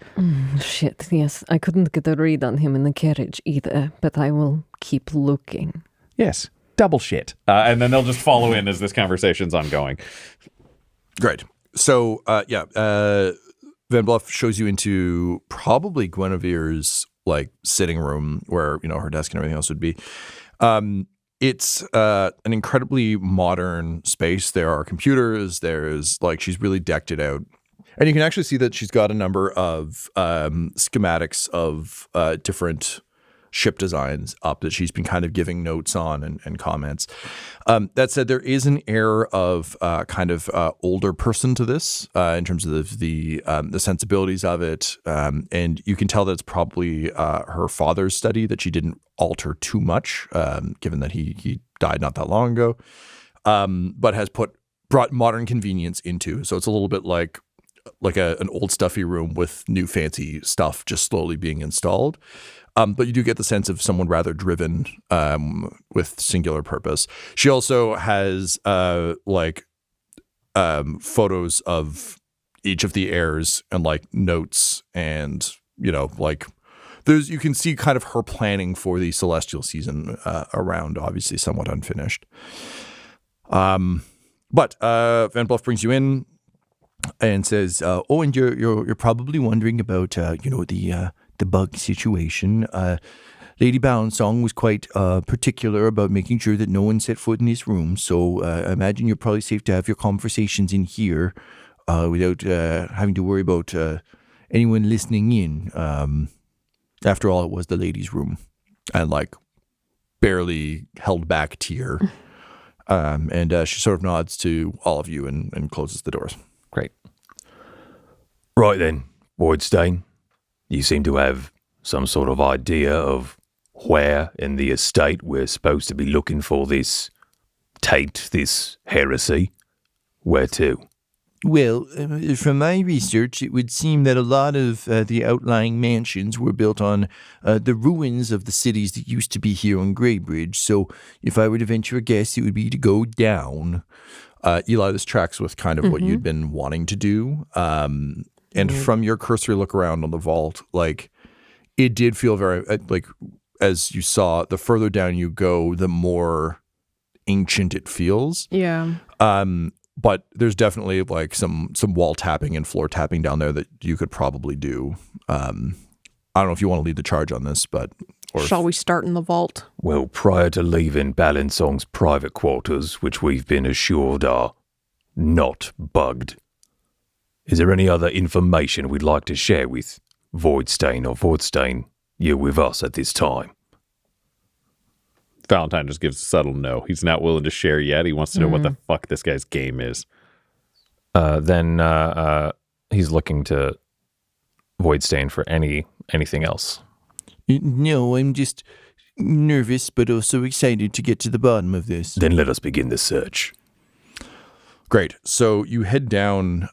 Shit, yes. I couldn't get a read on him in the carriage either, but I will keep looking. Yes, double shit. And then they'll just follow in as this conversation's ongoing. Great. So, Van Bluff shows you into probably Guinevere's like sitting room where, you know, her desk and everything else would be. It's an incredibly modern space. There are computers. There's like, she's really decked it out. And you can actually see that she's got a number of schematics of different ship designs up that she's been kind of giving notes on and comments. That said, there is an air of kind of older person to this in terms of the sensibilities of it. And you can tell that it's probably her father's study that she didn't alter too much, given that he died not that long ago, but has brought modern convenience into. So it's a little bit like an old stuffy room with new fancy stuff just slowly being installed. But you do get the sense of someone rather driven with singular purpose. She also has photos of each of the heirs and like notes and, you know, like you can see kind of her planning for the celestial season around, obviously somewhat unfinished. But Van Bluff brings you in and says, and you're probably wondering about, the bug situation. Lady Bolonsong was quite particular about making sure that no one set foot in this room. So I imagine you're probably safe to have your conversations in here without having to worry about anyone listening in. After all, it was the ladies' room. And like barely held back tear. And she sort of nods to all of you and closes the doors. Great. Right then, Voidstain, you seem to have some sort of idea of where in the estate we're supposed to be looking for this taint, this heresy. Where to? Well, from my research, it would seem that a lot of the outlying mansions were built on the ruins of the cities that used to be here on Greybridge. So if I were to venture a guess, it would be to go down. Eli, this tracks with kind of what you'd been wanting to do. And from your cursory look around on the vault, like, it did feel very, like, as you saw, the further down you go, the more ancient it feels. Yeah. But there's definitely like some wall tapping and floor tapping down there that you could probably do. I don't know if you want to lead the charge on this, but... Shall we start in the vault? Well, prior to leaving Bolonsong's private quarters, which we've been assured are not bugged, is there any other information we'd like to share with Voidstain or Voidstain, you're with us at this time? Valentyne just gives a subtle no. He's not willing to share yet. He wants to know what the fuck this guy's game is. Then he's looking to Voidstain for anything else. No, I'm just nervous, but also excited to get to the bottom of this. Then let us begin the search. Great. So you head down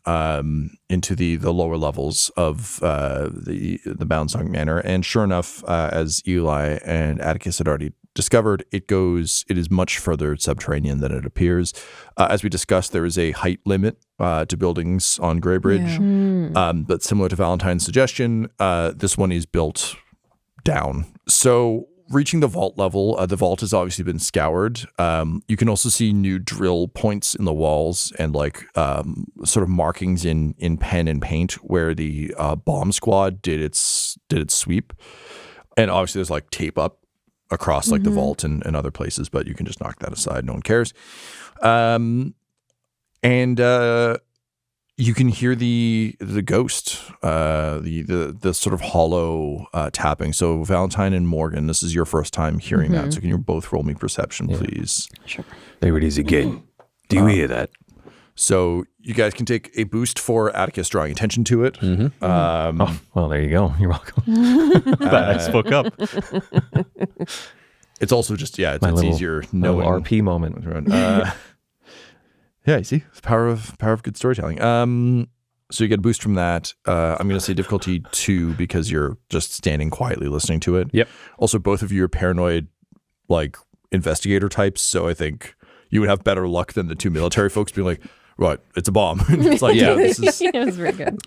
into the lower levels of the Bolonsong Manor, and sure enough, as Eli and Attikus had already discovered, it is much further subterranean than it appears. As we discussed, there is a height limit to buildings on Greybridge, but similar to Valentyne's suggestion, this one is built down. So reaching the vault level, the vault has obviously been scoured. You can also see new drill points in the walls and like sort of markings in pen and paint where the bomb squad did its sweep. And obviously there's like tape up across like the vault and other places, but you can just knock that aside. No one cares. And you can hear the ghost, the sort of hollow tapping. So Valentyne and Morgan, this is your first time hearing that. So can you both roll me perception, please? Sure. There it is again. Do you hear that? So you guys can take a boost for Attikus drawing attention to it. Well, there you go. You're welcome. I spoke up. It's also just, it's easier knowing. RP moment. Yeah, you see, it's power of good storytelling. So you get a boost from that. I'm going to say difficulty 2 because you're just standing quietly listening to it. Yep. Also, both of you are paranoid, like, investigator types, so I think you would have better luck than the two military folks being like, right, it's a bomb. It's like, this is... It was very good.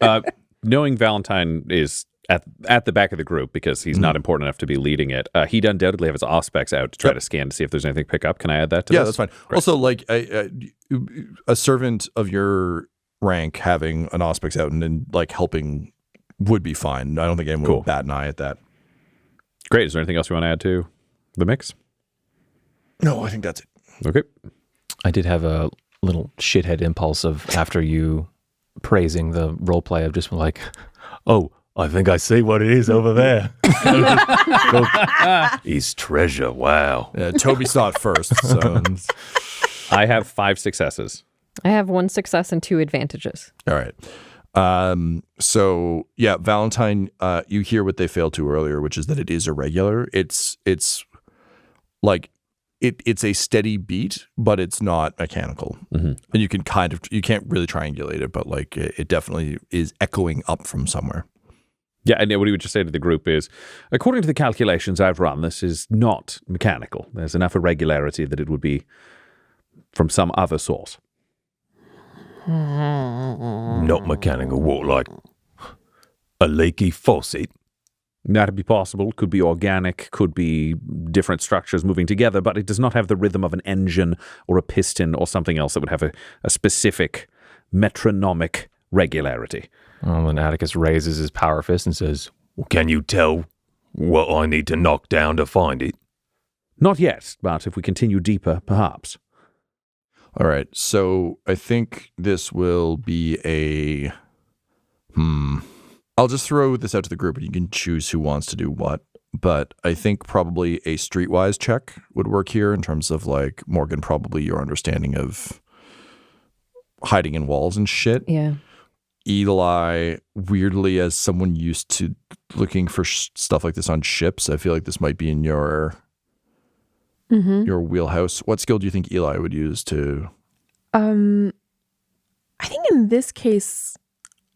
Knowing Valentyne is at the back of the group because he's not important enough to be leading it, he'd undoubtedly have his auspex out to try to scan to see if there's anything to pick up. Can I add that to this? Yeah, that's fine. Great. Also, like, a servant of your rank having an auspex out and then, like, helping would be fine. I don't think anyone would bat an eye at that. Great. Is there anything else you want to add to the mix? No, I think that's it. Okay. I did have a little shithead impulse of after you praising the role play of just like, oh, I think I see what it is over there. His treasure, wow. Toby saw it first. So. I have 5 successes. I have 1 success and 2 advantages. All right. So yeah, Valentyne, you hear what they failed to earlier, which is that it is irregular. It's like it's a steady beat, but it's not mechanical. And you can you can't really triangulate it, but like it definitely is echoing up from somewhere. Yeah, and what he would just say to the group is, according to the calculations I've run, this is not mechanical. There's enough irregularity that it would be from some other source. Not mechanical, what, like a leaky faucet? That'd be possible. Could be organic, could be different structures moving together, but it does not have the rhythm of an engine or a piston or something else that would have a specific metronomic regularity. Well, then Attikus raises his power fist and says, Well, can you tell what I need to knock down to find it? Not yet, but if we continue deeper, perhaps. All right, so I think this will be a... I'll just throw this out to the group and you can choose who wants to do what. but I think probably a streetwise check would work here in terms of like Morgan, probably your understanding of hiding in walls and shit. Yeah. Eli, weirdly, as someone used to looking for stuff like this on ships, I feel like this might be in your wheelhouse. What skill do you think Eli would use to? I think in this case,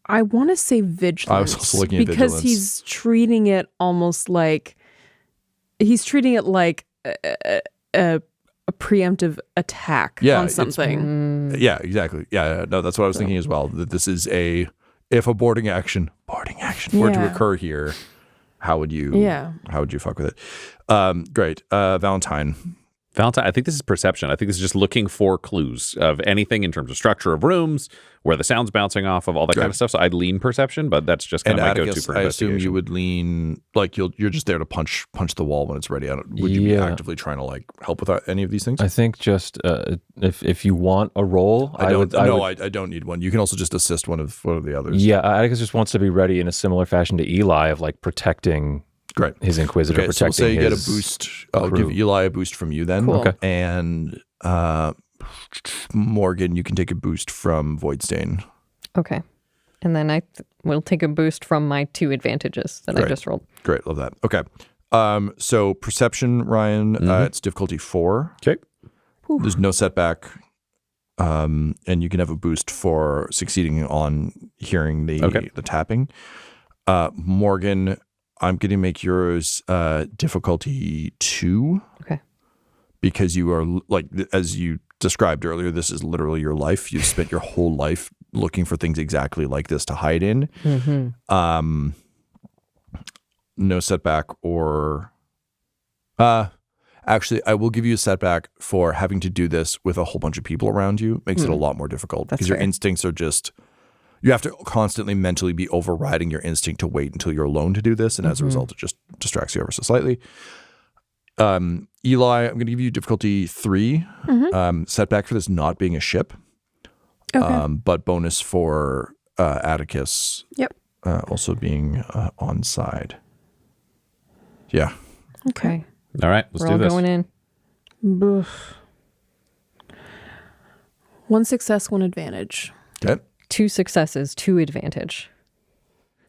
I want to say vigilance. I was also looking at because vigilance. he's treating it almost like a preemptive attack on something. Yeah, exactly. Yeah, no, that's what I was thinking as well. That this is if a boarding action were to occur here, how would you fuck with it? Great. Valentyne, I think this is perception. I think this is just looking for clues of anything in terms of structure of rooms, where the sound's bouncing off of, all that kind of stuff. So I'd lean perception, but that's just kind of my go-to for investigation. I assume you would lean, like you're just there to punch the wall when it's ready. Would you be actively trying to like help with any of these things? I think just if you want a roll, I don't need one. You can also just assist one of the others. Yeah, Attikus just wants to be ready in a similar fashion to Eli of like protecting. Great. His Inquisitor protecting so we'll say you get a his boost. I'll give Eli a boost from you then. Cool. Okay. And Morgan, you can take a boost from Voidstain. Okay. And then I will take a boost from my 2 advantages that I just rolled. Great. Love that. Okay. So perception, Ryan, it's difficulty 4. Okay. There's no setback. And you can have a boost for succeeding on hearing the tapping. Morgan, I'm going to make yours difficulty 2. Okay. Because you are, like, as you described earlier, this is literally your life. You've spent your whole life looking for things exactly like this to hide in. Mm-hmm. No setback or... actually, I will give you a setback for having to do this with a whole bunch of people around you. Makes it a lot more difficult. Because your instincts are just... You have to constantly mentally be overriding your instinct to wait until you're alone to do this. And as a result, it just distracts you ever so slightly. Eli, I'm going to give you difficulty 3. Setback for this not being a ship. Okay. But bonus for Attikus. Yep. Also being on side. Yeah. Okay. All right, let's We're do all this. going in. Boof. 1 success, 1 advantage. Okay. 2 successes, 2 advantage.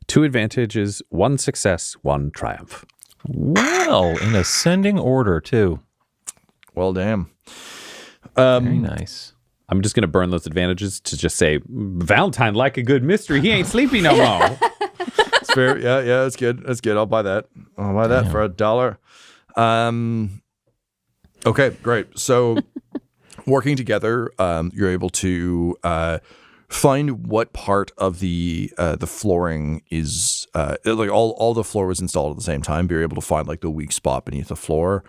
2 advantages, 1 success, 1 triumph. Well, in ascending order too. Well, damn. Very nice. I'm just going to burn those advantages to just say, Valentyne, like a good mystery, he ain't sleepy no more. It's fair. Yeah, that's good. That's good. I'll buy that. I'll buy that for $1. Okay, great. So working together, you're able to find what part of the flooring is like all the floor was installed at the same time. But you're able to find like the weak spot beneath the floor.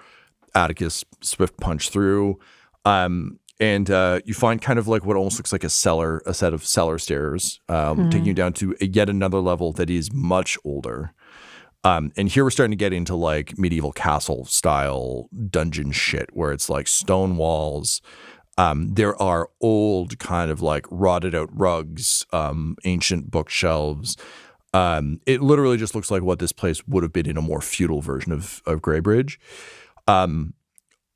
Attikus swift punch through, and you find kind of like what almost looks like a set of cellar stairs, taking you down to yet another level that is much older. And here we're starting to get into like medieval castle style dungeon shit, where it's like stone walls. There are old kind of like rotted out rugs, ancient bookshelves. It literally just looks like what this place would have been in a more feudal version of Greybridge.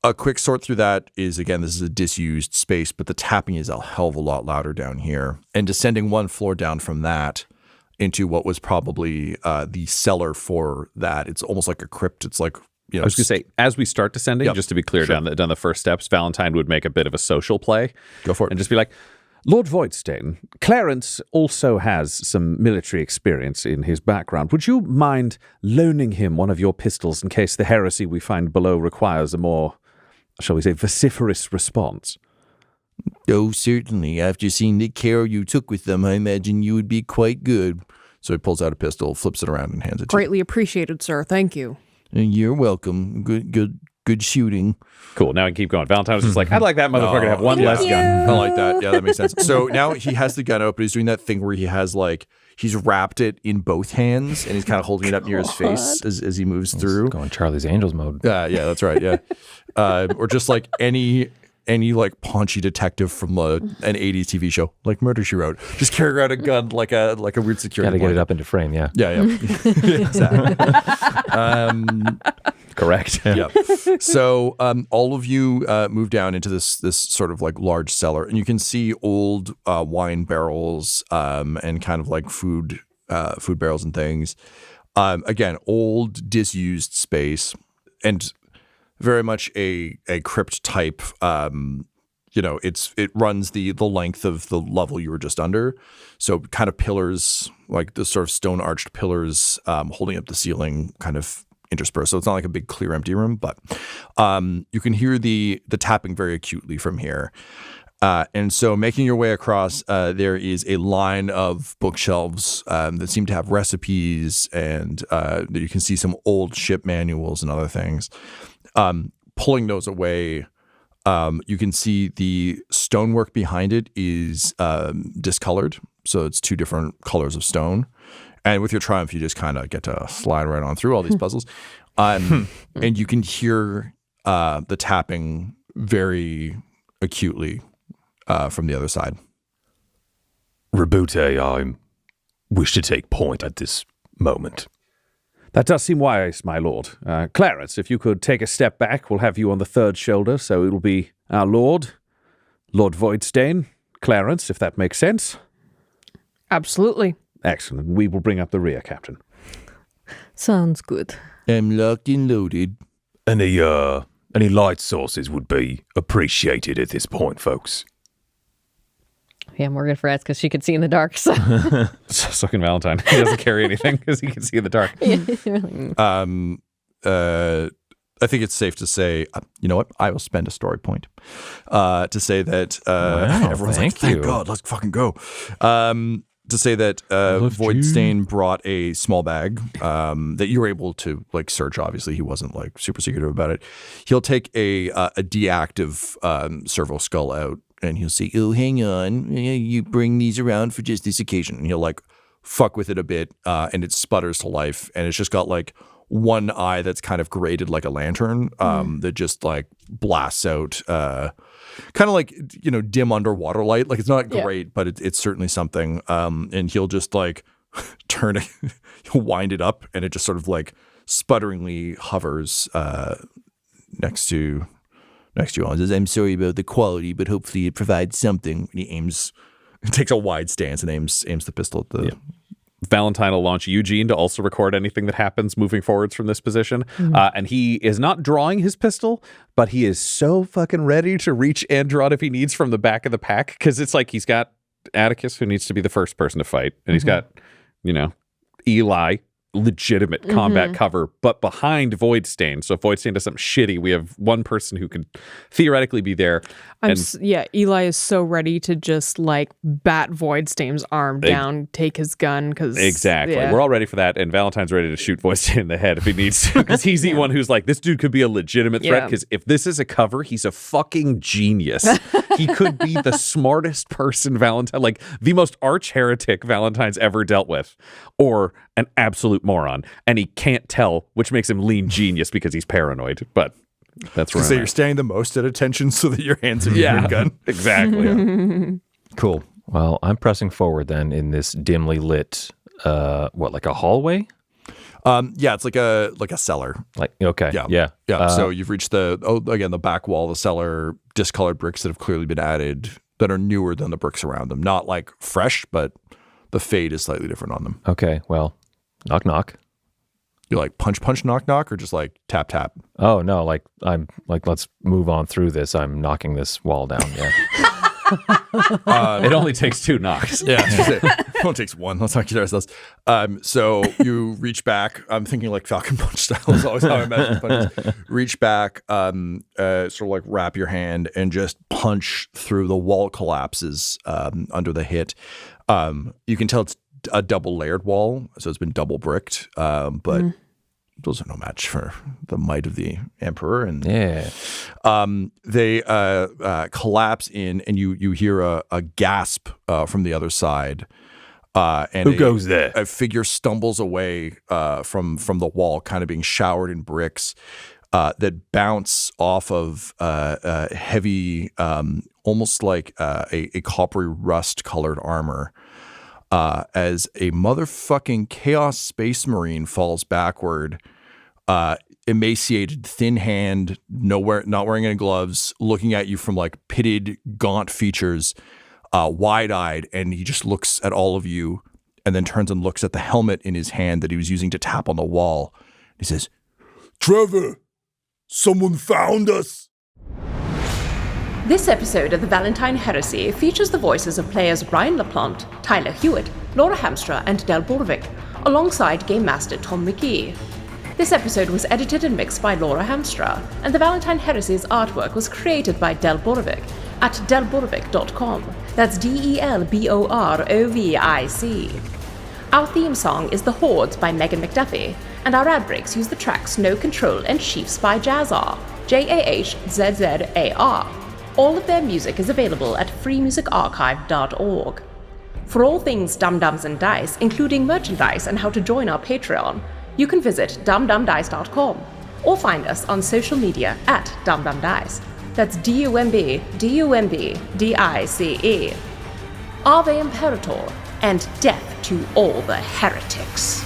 A quick sort through that is, again, this is a disused space, but the tapping is a hell of a lot louder down here. And descending 1 floor down from that into what was probably the cellar for that, it's almost like a crypt. It's like, you know, I was going to say, as we start descending, just to be clear, Sure. down the first steps, Valentyne would make a bit of a social play. Go for it. And just be like, Lord Voidstain, Clarence also has some military experience in his background. Would you mind loaning him one of your pistols in case the heresy we find below requires a more, shall we say, vociferous response? Oh, certainly. After seeing the care you took with them, I imagine you would be quite good. So he pulls out a pistol, flips it around, and hands it to you. Greatly appreciated, sir. Thank you. You're welcome. Good shooting. Cool. Now I can keep going. Valentyne was just like, I'd like that motherfucker to have one less gun. I like that. Yeah, that makes sense. So now he has the gun out, but he's doing that thing where he has like, he's wrapped it in both hands and he's kind of holding it up near his face as he moves through. Going Charlie's Angels mode. Yeah, that's right. Yeah. Or just like any any like paunchy detective from an 80s TV show, like Murder, She Wrote. Just carry around a gun like a weird security. Got to get it up into frame, yeah. Yeah. Exactly. Correct. Yeah. So all of you move down into this sort of like large cellar, and you can see old wine barrels and kind of like food barrels and things. Again, old, disused space, and very much a crypt type. It runs the length of the level you were just under. So kind of pillars, like the sort of stone arched pillars holding up the ceiling, kind of interspersed. So it's not like a big clear empty room, but you can hear the tapping very acutely from here. And so making your way across, there is a line of bookshelves that seem to have recipes, and you can see some old ship manuals and other things. Pulling those away, you can see the stonework behind it is discolored. So it's two different colors of stone. And with your triumph, you just kind of get to slide right on through all these puzzles. And you can hear the tapping very acutely from the other side. Rabute, I wish to take point at this moment. That does seem wise, my lord. Clarence, if you could take a step back, we'll have you on the third shoulder, so it'll be our Lord Voidstain, Clarence, if that makes sense. Absolutely. Excellent. We will bring up the rear, Captain. Sounds good. I'm locked and loaded. Any light sources would be appreciated at this point, folks. Yeah, Morgan forgets because she could see in the dark. So. Sucking Valentine. He doesn't carry anything because he can see in the dark. I think it's safe to say, you know what? I will spend a story point to say that everyone's like, thank God, let's fucking go. To say that Voidstain brought a small bag that you were able to like search. Obviously, he wasn't like super secretive about it. He'll take a deactive servo skull out, and he'll say, "Oh, hang on, you bring these around for just this occasion." And he'll like fuck with it a bit, and it sputters to life, and it's just got like one eye that's kind of graded like a lantern that just like blasts out. Kind of like, dim underwater light. Like it's not great, but it's certainly something. And he'll just like turn it, he'll wind it up, and it just sort of like sputteringly hovers next to you all. He says, "I'm sorry about the quality, but hopefully it provides something." And he takes a wide stance and aims the pistol at the. Yeah. Valentyne will launch Eugene to also record anything that happens moving forwards from this position. And he is not drawing his pistol, but he is so fucking ready to reach and draw it if he needs from the back of the pack. Because it's like he's got Attikus, who needs to be the first person to fight. And he's got, Eli, legitimate combat cover, but behind Voidstain. So if Voidstain does something shitty, we have one person who could theoretically be there. Eli is so ready to just like bat Voidstain's arm down, take his gun. Exactly. We're all ready for that. And Valentine's ready to shoot Voidstain in the head if he needs to, because he's the one who's like, this dude could be a legitimate threat, because if this is a cover, he's a fucking genius. He could be the smartest person Valentyne, like the most arch heretic Valentine's ever dealt with, or an absolute moron, and he can't tell, which makes him lean genius because he's paranoid. But that's right. So you're standing the most at attention so that your hands are your gun. Exactly. Cool. Well, I'm pressing forward then in this dimly lit, like a hallway? It's like a cellar. Yeah. So you've reached the back wall of the cellar, discolored bricks that have clearly been added that are newer than the bricks around them. Not like fresh, but the fade is slightly different on them. Okay, well, knock, knock. You like punch, knock, knock, or just like tap, tap? Oh, no, I'm like, let's move on through this. I'm knocking this wall down, yeah. It only takes 2 knocks. Yeah, it only takes 1. Let's not kid ourselves. So you reach back. I'm thinking like Falcon Punch style is always how I imagine punches. Reach back, sort of like wrap your hand and just punch through. The wall collapses under the hit. You can tell it's a double layered wall, so it's been double bricked. But those are no match for the might of the Emperor. And they collapse in, and you hear a gasp from the other side. And who goes there? A figure stumbles away from the wall, kind of being showered in bricks. that bounce off of heavy, almost like a coppery rust-colored armor. As a motherfucking Chaos Space Marine falls backward, emaciated, thin hand, not wearing any gloves, looking at you from like pitted, gaunt features, wide-eyed, and he just looks at all of you and then turns and looks at the helmet in his hand that he was using to tap on the wall. He says, Trevor, someone found us. This episode of the Valentyne Heresy features the voices of players Brian LaPlante, Tyler Hewitt, Laura Hamstra, and Del Borovic, alongside Game Master Tom McGee. This episode was edited and mixed by Laura Hamstra, and the Valentyne Heresy's artwork was created by Del Borovic at delborovic.com. That's DELBOROVIC. Our theme song is The Hordes by Megan McDuffie, and our ad breaks use the tracks No Control and Chiefs by Jazzar, JAHZZAR. All of their music is available at freemusicarchive.org. For all things Dum-Dums and Dice, including merchandise and how to join our Patreon, you can visit dumdumdice.com or find us on social media at dumdumdice. That's DUMBDICE. Ave Imperator, and death to all the heretics.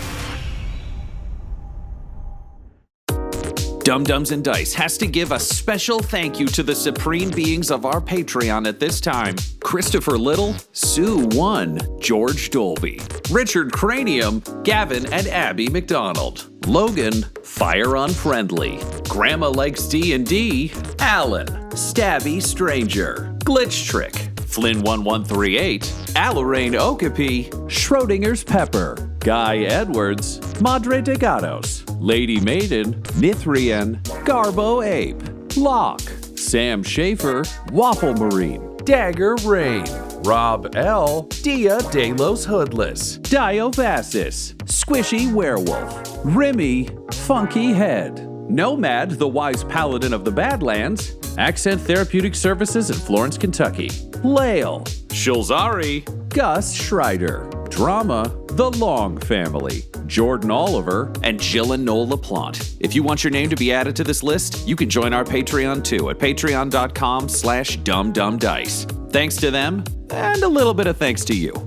Dum-Dums and Dice has to give a special thank you to the supreme beings of our Patreon at this time. Christopher Little, Sue One, George Dolby, Richard Cranium, Gavin and Abby McDonald, Logan, Fire Unfriendly, Grandma Likes D&D, Alan, Stabby Stranger, Glitch Trick, Flynn1138, Alarain Okapi, Schrodinger's Pepper, Guy Edwards, Madre de Gatos, Lady Maiden, Mithrian, Garbo Ape, Locke, Sam Schaefer, Waffle Marine, Dagger Rain, Rob L, Dia Delos Hoodless, Dio Vassis, Squishy Werewolf, Remy, Funky Head, Nomad, the Wise Paladin of the Badlands, Accent Therapeutic Services in Florence, Kentucky, Lael, Shulzari, Gus Schreider, Drama, The Long Family, Jordan Oliver, and Jill and Noel LaPlante. If you want your name to be added to this list, you can join our Patreon too at patreon.com/dumdumdice. Thanks to them, and a little bit of thanks to you.